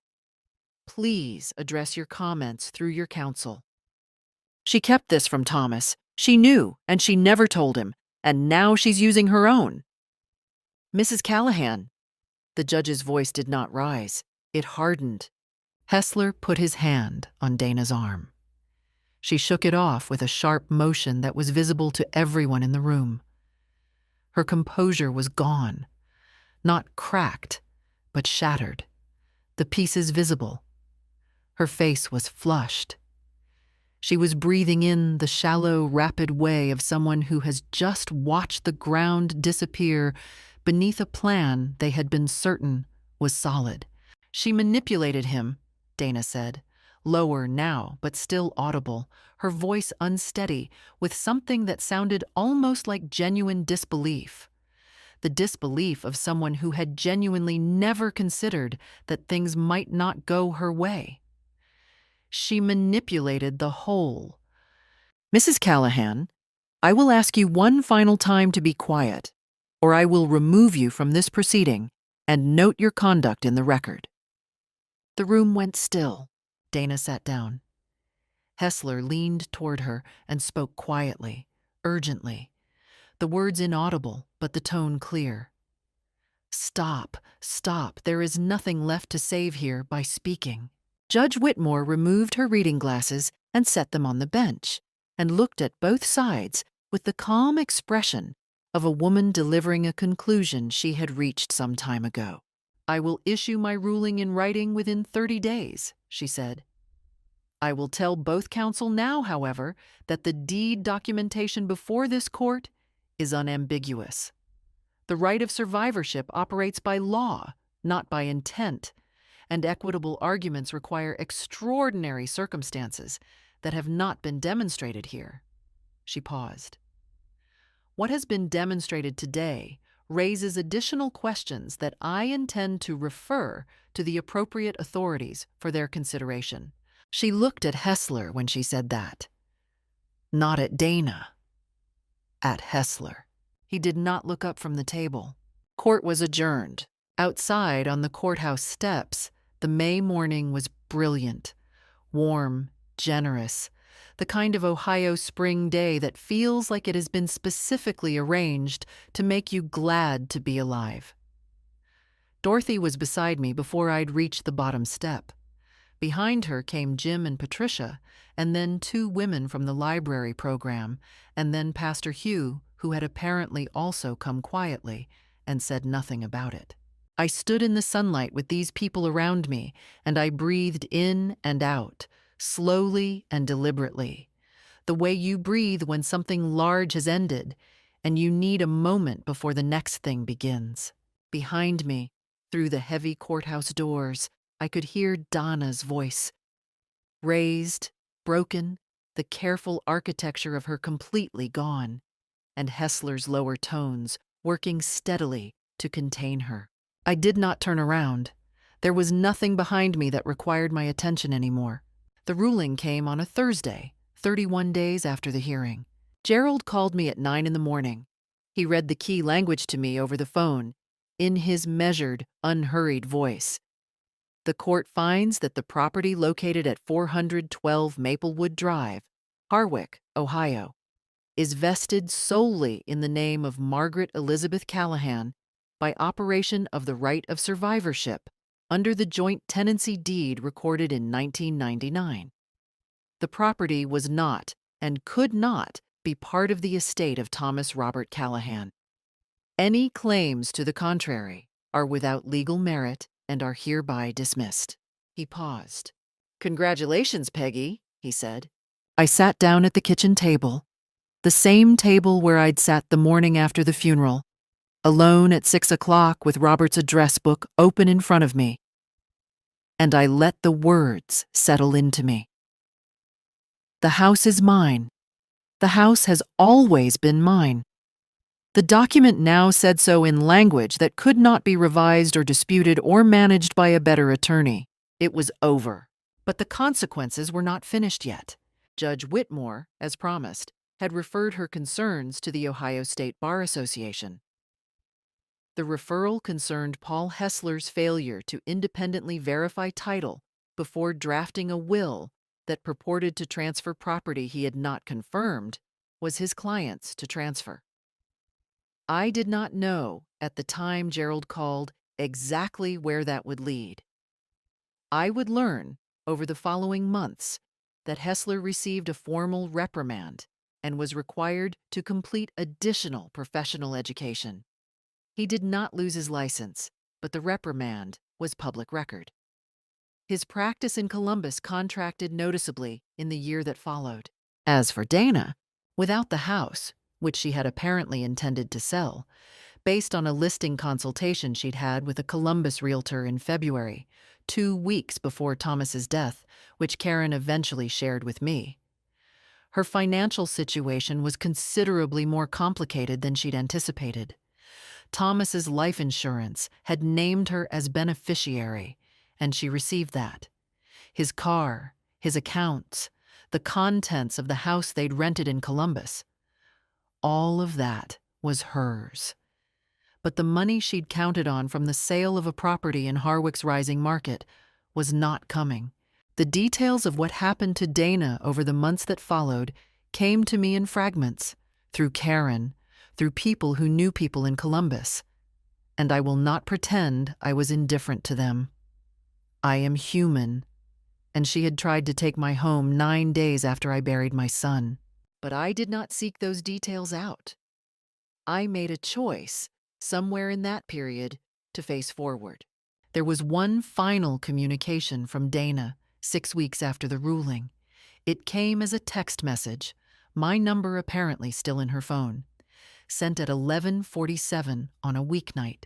"please address your comments through your counsel. She kept this from Thomas. She knew, and she never told him, and now she's using her own." "Mrs. Callahan." The judge's voice did not rise. It hardened. Hessler put his hand on Dana's arm. She shook it off with a sharp motion that was visible to everyone in the room. Her composure was gone, not cracked, but shattered, the pieces visible. Her face was flushed. She was breathing in the shallow, rapid way of someone who has just watched the ground disappear beneath a plan they had been certain was solid. "She manipulated him," Dana said, lower now, but still audible, her voice unsteady, with something that sounded almost like genuine disbelief. The disbelief of someone who had genuinely never considered that things might not go her way. She manipulated the whole. "Mrs. Callahan, I will ask you one final time to be quiet, or I will remove you from this proceeding and note your conduct in the record." The room went still. Dana sat down. Hessler leaned toward her and spoke quietly, urgently, the words inaudible, but the tone clear. "Stop, stop. There is nothing left to save here by speaking." Judge Whitmore removed her reading glasses and set them on the bench, and looked at both sides with the calm expression of a woman delivering a conclusion she had reached some time ago. "I will issue my ruling in writing within 30 days, she said. "I will tell both counsel now, however, that the deed documentation before this court is unambiguous. The right of survivorship operates by law, not by intent, and equitable arguments require extraordinary circumstances that have not been demonstrated here." She paused. "What has been demonstrated today raises additional questions that I intend to refer to the appropriate authorities for their consideration." She looked at Hessler when she said that. Not at Dana. At Hessler. He did not look up from the table. Court was adjourned. Outside on the courthouse steps, the May morning was brilliant, warm, generous, the kind of Ohio spring day that feels like it has been specifically arranged to make you glad to be alive. Dorothy was beside me before I'd reached the bottom step. Behind her came Jim and Patricia, and then 2 women from the library program, and then Pastor Hugh, who had apparently also come quietly and said nothing about it. I stood in the sunlight with these people around me, and I breathed in and out, slowly and deliberately, the way you breathe when something large has ended, and you need a moment before the next thing begins. Behind me, through the heavy courthouse doors, I could hear Donna's voice. Raised, broken, the careful architecture of her completely gone. and Hessler's lower tones working steadily to contain her. I did not turn around. There was nothing behind me that required my attention anymore. The ruling came on a Thursday, 31 days after the hearing. Gerald called me at 9 in the morning. He read the key language to me over the phone, in his measured, unhurried voice. The court finds that the property located at 412 Maplewood Drive, Harwick, Ohio, is vested solely in the name of Margaret Elizabeth Callahan by operation of the right of survivorship under the joint tenancy deed recorded in 1999. The property was not and could not be part of the estate of Thomas Robert Callahan. Any claims to the contrary are without legal merit and are hereby dismissed. He paused. "Congratulations, Peggy," he said. I sat down at the kitchen table, the same table where I'd sat the morning after the funeral, alone at 6 o'clock with Robert's address book open in front of me. And I let the words settle into me. The house is mine. The house has always been mine. The document now said so in language that could not be revised or disputed or managed by a better attorney. It was over. But the consequences were not finished yet. Judge Whitmore, as promised, had referred her concerns to the Ohio State Bar Association. The referral concerned Paul Hessler's failure to independently verify title before drafting a will that purported to transfer property he had not confirmed was his client's to transfer. I did not know at the time Gerald called exactly where that would lead. I would learn over the following months that Hessler received a formal reprimand and was required to complete additional professional education. He did not lose his license, but the reprimand was public record. His practice in Columbus contracted noticeably in the year that followed. As for Dana, without the house, which she had apparently intended to sell, based on a listing consultation she'd had with a Columbus realtor in February, 2 weeks before Thomas's death, which Karen eventually shared with me. Her financial situation was considerably more complicated than she'd anticipated. Thomas's life insurance had named her as beneficiary, and she received that. His car, his accounts, the contents of the house they'd rented in Columbus, all of that was hers. But the money she'd counted on from the sale of a property in Harwick's rising market was not coming. The details of what happened to Dana over the months that followed came to me in fragments, through Karen, through people who knew people in Columbus. And I will not pretend I was indifferent to them. I am human, and she had tried to take my home 9 days after I buried my son. But I did not seek those details out. I made a choice, somewhere in that period, to face forward. There was one final communication from Dana 6 weeks after the ruling. It came as a text message, my number apparently still in her phone, sent at 11:47 on a weeknight.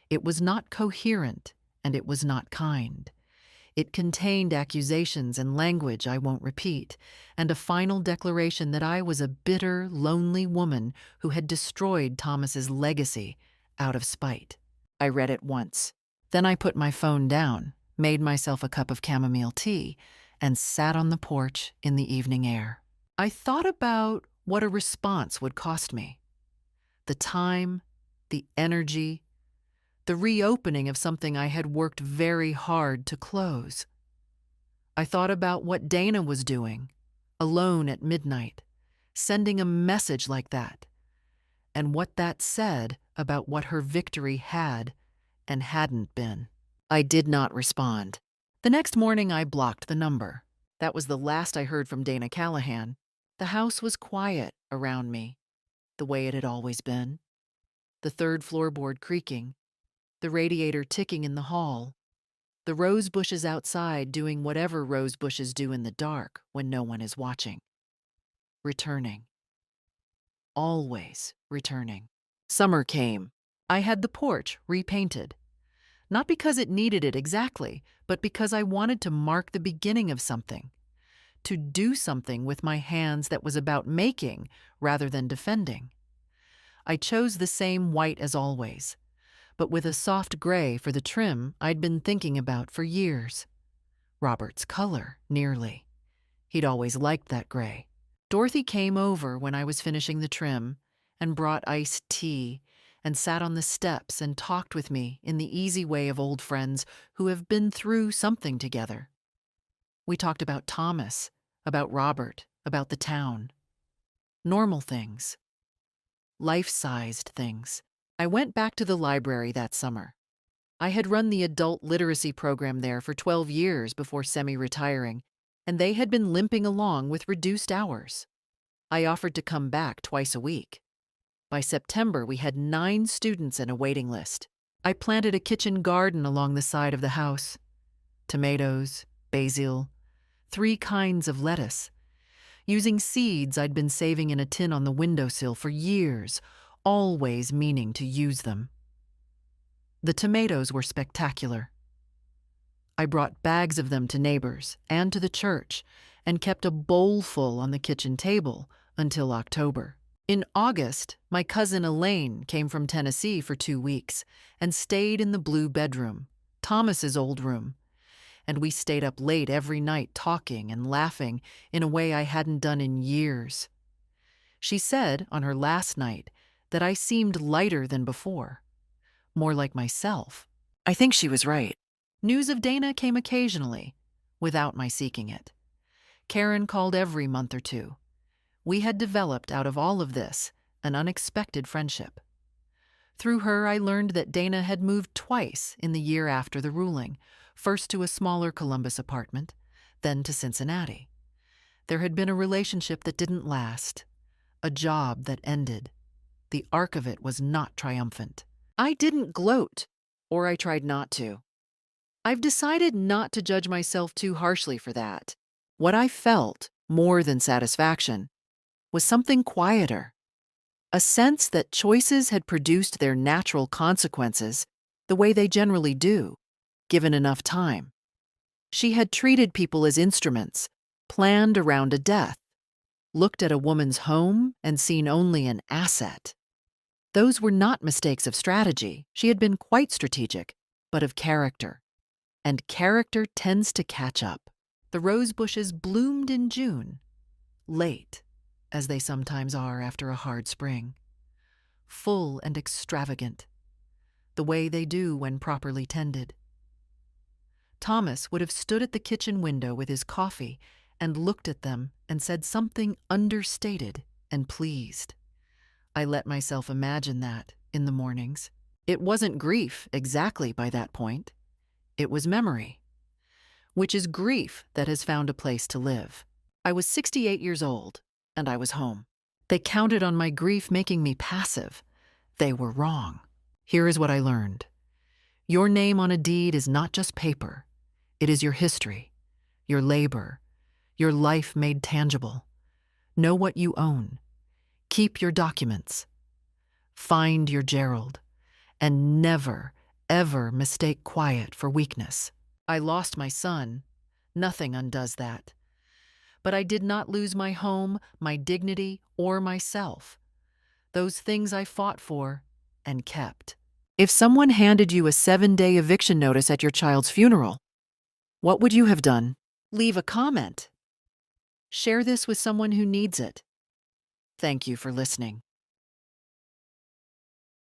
It was not coherent, and it was not kind. It contained accusations and language I won't repeat, and a final declaration that I was a bitter, lonely woman who had destroyed Thomas's legacy out of spite. I read it once. Then I put my phone down, made myself a cup of chamomile tea, and sat on the porch in the evening air. I thought about what a response would cost me. The time, the energy, the reopening of something I had worked very hard to close. I thought about what Dana was doing, alone at midnight, sending a message like that, and what that said about what her victory had and hadn't been. I did not respond. The next morning I blocked the number. That was the last I heard from Dana Callahan. The house was quiet around me, the way it had always been. The third floorboard creaking, the radiator ticking in the hall, the rose bushes outside doing whatever rose bushes do in the dark when no one is watching. Returning. Always returning. Summer came. I had the porch repainted. Not because it needed it exactly, but because I wanted to mark the beginning of something. To do something with my hands that was about making rather than defending. I chose the same white as always, but with a soft gray for the trim I'd been thinking about for years. Robert's color, nearly. He'd always liked that gray. Dorothy came over when I was finishing the trim and brought iced tea and sat on the steps and talked with me in the easy way of old friends who have been through something together. We talked about Thomas, about Robert, about the town. Normal things. Life-sized things. I went back to the library that summer. I had run the adult literacy program there for 12 years before semi-retiring, and they had been limping along with reduced hours. I offered to come back twice a week. By September, we had 9 students and a waiting list. I planted a kitchen garden along the side of the house. Tomatoes, basil, 3 kinds of lettuce. Using seeds I'd been saving in a tin on the windowsill for years, always meaning to use them. The tomatoes were spectacular. I brought bags of them to neighbors and to the church and kept a bowl full on the kitchen table until October. In August, my cousin Elaine came from Tennessee for 2 weeks and stayed in the blue bedroom, Thomas's old room, and we stayed up late every night talking and laughing in a way I hadn't done in years. She said on her last night that I seemed lighter than before, more like myself. I think she was right. News of Dana came occasionally, without my seeking it. Karen called every month or 2. We had developed out of all of this an unexpected friendship. Through her, I learned that Dana had moved twice in the year after the ruling, first to a smaller Columbus apartment, then to Cincinnati. There had been a relationship that didn't last, a job that ended. The arc of it was not triumphant. I didn't gloat, or I tried not to. I've decided not to judge myself too harshly for that. What I felt, more than satisfaction, was something quieter. A sense that choices had produced their natural consequences the way they generally do, given enough time. She had treated people as instruments, planned around a death, looked at a woman's home and seen only an asset. Those were not mistakes of strategy. She had been quite strategic, but of character. And character tends to catch up. The rose bushes bloomed in June, late, as they sometimes are after a hard spring, full and extravagant, the way they do when properly tended. Thomas would have stood at the kitchen window with his coffee and looked at them and said something understated and pleased. I let myself imagine that in the mornings. It wasn't grief exactly by that point. It was memory, which is grief that has found a place to live. I was 68 years old, and I was home. They counted on my grief making me passive. They were wrong. Here is what I learned. Your name on a deed is not just paper. It is your history, your labor, your life made tangible. Know what you own. Keep your documents. Find your Gerald. And never, ever mistake quiet for weakness. I lost my son. Nothing undoes that. But I did not lose my home, my dignity, or myself. Those things I fought for and kept. If someone handed you a 7-day eviction notice at your child's funeral, what would you have done? Leave a comment. Share this with someone who needs it. Thank you for listening.